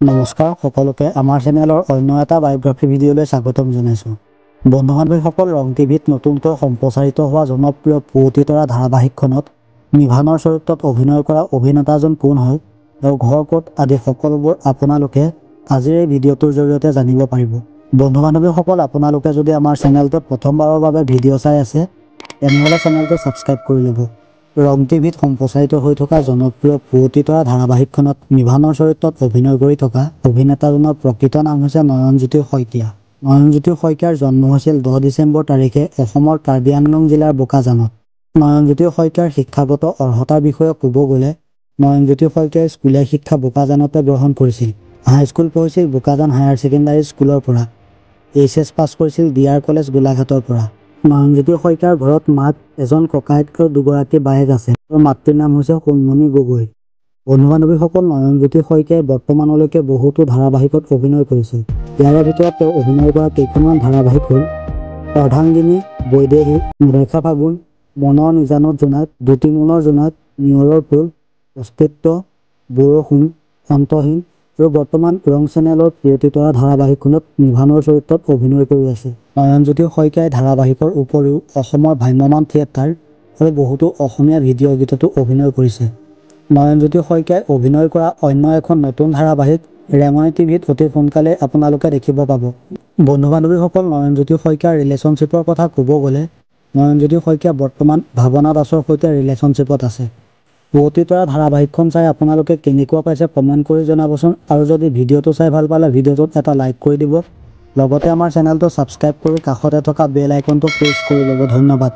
নমস্কাৰ সকলোকে আমাৰ চেনেলৰ অন্য এটা বায়োগ্ৰাফি ভিডিঅ'লৈ স্বাগতম জনাইছোঁ। বন্ধু-বান্ধৱীসকল, ৰং টিভিত নতুনকৈ সম্প্ৰচাৰিত হোৱা জনপ্ৰিয় পুৱতি তৰা ধাৰাবাহিকখনত নিভানৰ চৰিত্ৰত অভিনয় কৰা অভিনেতাজন কোন হয় আৰু ঘৰ ক'ত আদি সকলোবোৰ আপোনালোকে আজিৰ এই ভিডিঅ'টোৰ জৰিয়তে জানিব পাৰিব। বন্ধু-বান্ধৱীসকল, আপোনালোকে যদি আমাৰ চেনেলটোত প্ৰথমবাৰৰ বাবে ভিডিঅ' চাই আছে তেনেহ'লে চেনেলটো ছাবস্ক্ৰাইব কৰি ল'ব। ৰং টিভিত সম্প্ৰচাৰিত হৈ থকা জনপ্ৰিয় পুৱতি তৰা ধাৰাবাহিকখনত নিভানৰ চৰিত্ৰত অভিনয় কৰি থকা অভিনেতাজনৰ প্ৰকৃত নাম হৈছে নয়নজ্যোতি শইকীয়া। নয়নজ্যোতি শইকীয়াৰ জন্ম হৈছিল 10 ডিচেম্বৰ তাৰিখে অসমৰ কাৰ্বি আংলং জিলাৰ বোকাজানত। নয়নজ্যোতি শইকীয়াৰ শিক্ষাগত অৰ্হতাৰ বিষয়ে ক'ব গ'লে নয়নজ্যোতি শইকীয়াই স্কুলীয়া শিক্ষা বোকাজানতে গ্ৰহণ কৰিছিল। হাইস্কুল পঢ়িছিল বোকাজান হায়াৰ ছেকেণ্ডাৰী স্কুলৰ পৰা। HS পাছ কৰিছিল DR কলেজ গোলাঘাটৰ পৰা। নয়নজ্যোতি শইকীয়াৰ ঘৰত মাক, এজন ককায়েক আৰু দুগৰাকী বায়েক আছে আৰু মাতৃৰ নাম হৈছে সোণমণি গগৈ। বন্ধু-বান্ধৱীসকল, নয়নজ্যোতি শইকীয়াই বৰ্তমানলৈকে বহুতো ধাৰাবাহিকত অভিনয় কৰিছে। ইয়াৰে ভিতৰত তেওঁ অভিনয় কৰা কেইখনমান ধাৰাবাহিক হ'ল অৰ্ধাংগিনী, বৈদেহী, নিৰ্ভেশা ফাগুন, মনৰ নিজানত জোনাক, দুটি মনৰ জোনাক, নিয়ৰৰ ফুল, অস্তিত্ব, বৰষুণ, অন্তহীন আৰু বৰ্তমান ৰং চেনেলৰ পুৱতি তৰা ধাৰাবাহিকখনত নিভানৰ চৰিত্ৰত অভিনয় কৰি আছে। নয়নজ্যোতি শইকীয়াই ধাৰাবাহিকৰ উপৰিও অসমৰ ভ্ৰাম্যমাণ থিয়েটাৰ আৰু বহুতো অসমীয়া ভিডিঅ' গীততো অভিনয় কৰিছে। নয়নজ্যোতি শইকীয়াই অভিনয় কৰা অন্য এখন নতুন ধাৰাবাহিক ৰেঙনি টিভিত অতি সোনকালে আপোনালোকে দেখিব পাব। বন্ধু-বান্ধৱীসকল, নয়নজ্যোতি শইকীয়াৰ ৰিলেশ্যনশ্বিপৰ কথা ক'ব গ'লে নয়নজ্যোতি শইকীয়া বৰ্তমান ভাৱনা দাসৰ সৈতে ৰিলেশ্যনশ্বিপত আছে। পুৱতি তৰা ধাৰাবাহিকখন চাই আপোনালোকে কেনেকুৱা পাইছে কমেণ্ট কৰি জনাবচোন আৰু যদি ভিডিঅ'টো চাই ভাল পালে ভিডিঅ'টোত এটা লাইক কৰি দিব। লগতে আমাৰ চেনেলটো ছাবস্ক্ৰাইব কৰি কাষতে থকা বেল আইকনটো প্ৰেছ কৰি ল'ব। ধন্যবাদ।